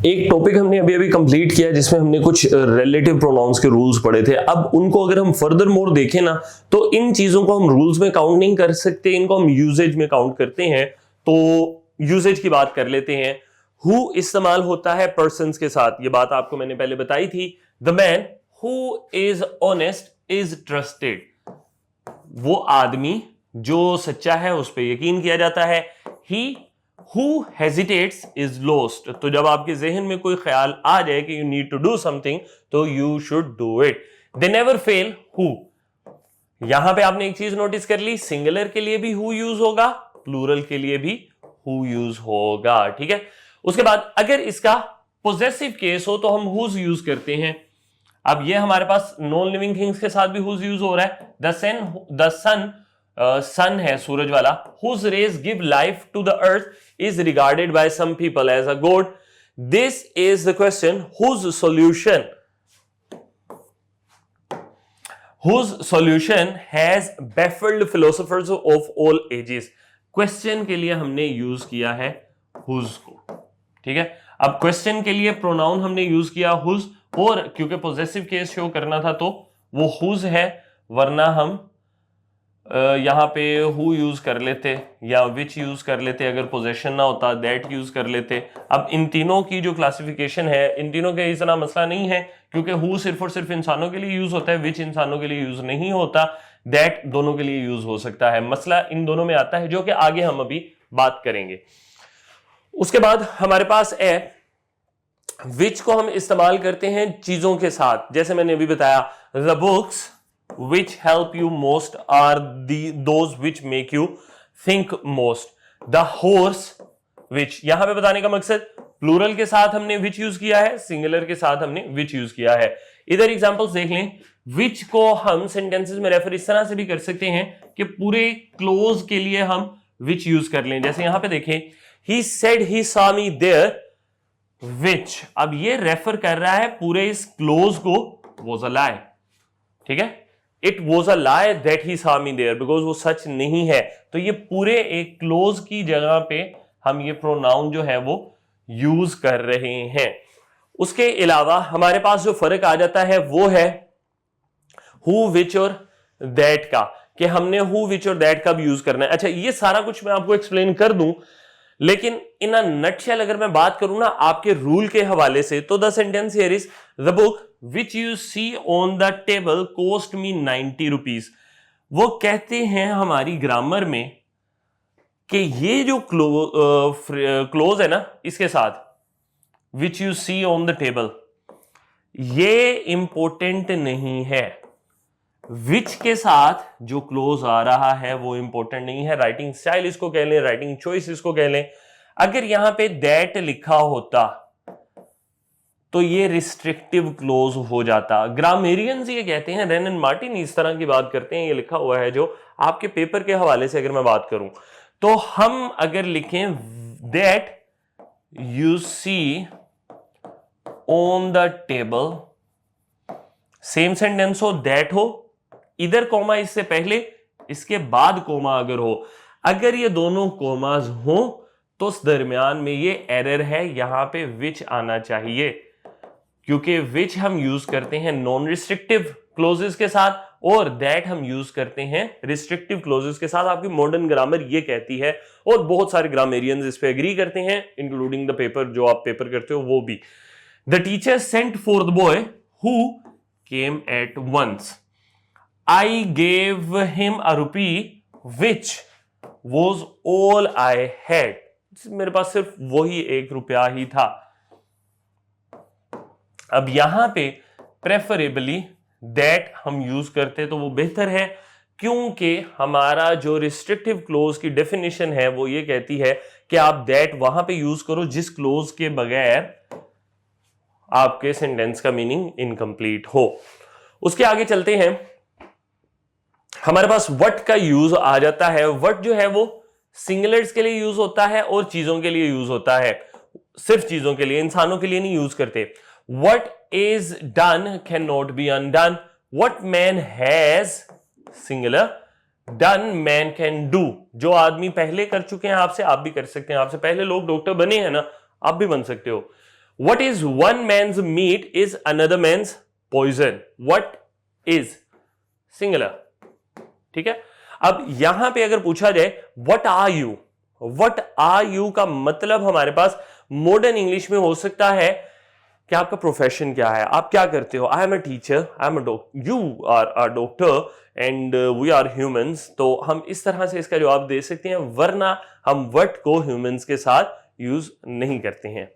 एक टॉपिक हमने अभी अभी कंप्लीट किया जिसमें हमने कुछ रिलेटिव प्रोनाउंस के रूल्स पढ़े थे। अब उनको अगर हम फर्दर मोर देखें ना, तो इन चीजों को हम रूल्स में काउंट नहीं कर सकते, इनको हम यूजेज में काउंट करते हैं। तो यूजेज की बात कर लेते हैं। हु इस्तेमाल होता है पर्सन्स के साथ, ये बात आपको मैंने पहले बताई थी। The man who is honest is trusted, वो आदमी जो सच्चा है उस पर यकीन किया जाता है। ही Who hesitates is lost, तो जब आपके जहन में कोई ख्याल आ जाए कि you need to do something, तो you should do it. They never fail. Who, यहां पे आपने एक चीज नोटिस कर ली, सिंगुलर के लिए भी who यूज होगा, प्लूरल के लिए भी who यूज होगा। ठीक है, उसके बाद अगर इसका पोजेसिव केस हो तो हम whose यूज करते हैं। अब ये हमारे पास नॉन लिविंग थिंग्स के साथ भी whose यूज हो रहा है। द सन सन है सूरज वाला, whose rays give life to the earth is regarded by some people as a god. This is the question, whose solution has baffled philosophers of all ages. Question के लिए हमने use किया है whose को। ठीक है, अब क्वेश्चन के लिए प्रोनाउन हमने यूज किया whose, और क्योंकि पोजेसिव केस शो करना था तो वो whose है, वरना हम यहां पे हु यूज कर लेते या विच यूज कर लेते, अगर पोजेशन ना होता दैट यूज कर लेते। अब इन तीनों की जो क्लासिफिकेशन है, इन तीनों के इतना मसला नहीं है, क्योंकि हु सिर्फ और सिर्फ इंसानों के लिए यूज होता है, विच इंसानों के लिए यूज नहीं होता, दैट दोनों के लिए यूज हो सकता है। मसला इन दोनों में आता है जो कि आगे हम अभी बात करेंगे। उसके बाद हमारे पास है विच को हम इस्तेमाल करते हैं चीजों के साथ, जैसे मैंने अभी बताया, the books which help you most are those which make you think most. The horse which, यहां पे बताने का मकसद प्लूरल के साथ हमने which यूज किया है, सिंगुलर के साथ हमने which यूज किया है। इधर एग्जांपल्स देख लें। which को हम सेंटेंसेस में रेफर इस तरह से भी कर सकते हैं कि पूरे क्लोज के लिए हम which यूज कर लें। जैसे यहां पे देखें, he said he saw me there which, अब ये रेफर कर रहा है पूरे इस क्लोज को, was a lie। ठीक है, it was a lie that he saw me there, because वो सच नहीं है। तो ये पूरे एक क्लोज की जगह पे हम ये प्रोनाउन जो है वो यूज कर रहे हैं। उसके अलावा हमारे पास जो फर्क आ जाता है वो है हु, विच और दैट का, कि हमने हु, विच और दैट का भी यूज करना है। अच्छा, ये सारा कुछ मैं आपको एक्सप्लेन कर दूं, लेकिन इन अ नटशेल अगर मैं बात करूं ना आपके रूल के हवाले से, तो the sentence here is, the book which you see on the table cost me 90 rupees. वो कहते हैं हमारी ग्रामर में कि ये जो क्लोज है ना इसके साथ which you see on the table, ये इंपॉर्टेंट नहीं है। which के साथ जो क्लोज आ रहा है वो इंपॉर्टेंट नहीं है। राइटिंग स्टाइल इसको कह लें, राइटिंग चॉइस इसको कह लें। अगर यहां पे दैट लिखा होता तो ये रिस्ट्रिक्टिव क्लोज हो जाता। ग्रामेरियंस ये कहते हैं, रेन एंड मार्टिन इस तरह की बात करते हैं, ये लिखा हुआ है जो आपके पेपर के हवाले से अगर मैं बात करूं, तो हम अगर लिखें that you see on the table, same sentence हो, दैट हो, इधर कोमा इससे पहले, इसके बाद कोमा अगर हो, अगर ये दोनों कोमाज हो तो उस दरमियान में ये एरर है, यहां पे विच आना चाहिए, क्योंकि विच हम यूज करते हैं नॉन रिस्ट्रिक्टिव क्लोजेस के साथ और दैट हम यूज करते हैं रिस्ट्रिक्टिव क्लोजेस के साथ। आपकी मॉडर्न ग्रामर ये कहती है और बहुत सारे ग्रामेरियंस इस पे एग्री करते हैं, इंक्लूडिंग द पेपर, जो आप पेपर करते हो वो भी। The teacher sent for the boy who came at once, I gave him a rupee which was all I had, मेरे पास सिर्फ वही 1 रुपया ही था। अब यहां पे प्रेफरेबली दैट हम यूज करते तो वो बेहतर है, क्योंकि हमारा जो रिस्ट्रिक्टिव क्लोज की डेफिनेशन है वो ये कहती है कि आप दैट वहां पे यूज करो जिस क्लोज के बगैर आपके सेंटेंस का मीनिंग इनकम्प्लीट हो। उसके आगे चलते हैं, हमारे पास वट का यूज आ जाता है। वट जो है वो सिंगुलर्स के लिए यूज होता है और चीजों के लिए यूज होता है, सिर्फ चीजों के लिए, इंसानों के लिए नहीं यूज करते। What is done cannot be undone. What man has, singular, done man can do. जो आदमी पहले कर चुके हैं आपसे, आप भी कर सकते हैं। आपसे पहले लोग डॉक्टर बने हैं ना, आप भी बन सकते हो। What is one man's meat is another man's poison. What is singular, ठीक है। अब यहां पे अगर पूछा जाए what are you, what are you का मतलब हमारे पास मॉडर्न इंग्लिश में हो सकता है कि आपका प्रोफेशन क्या है, आप क्या करते हो। I am a teacher, I am a you are a doctor and we are humans. तो हम इस तरह से इसका जवाब दे सकते हैं, वरना हम व्हाट को ह्यूमंस के साथ यूज नहीं करते हैं।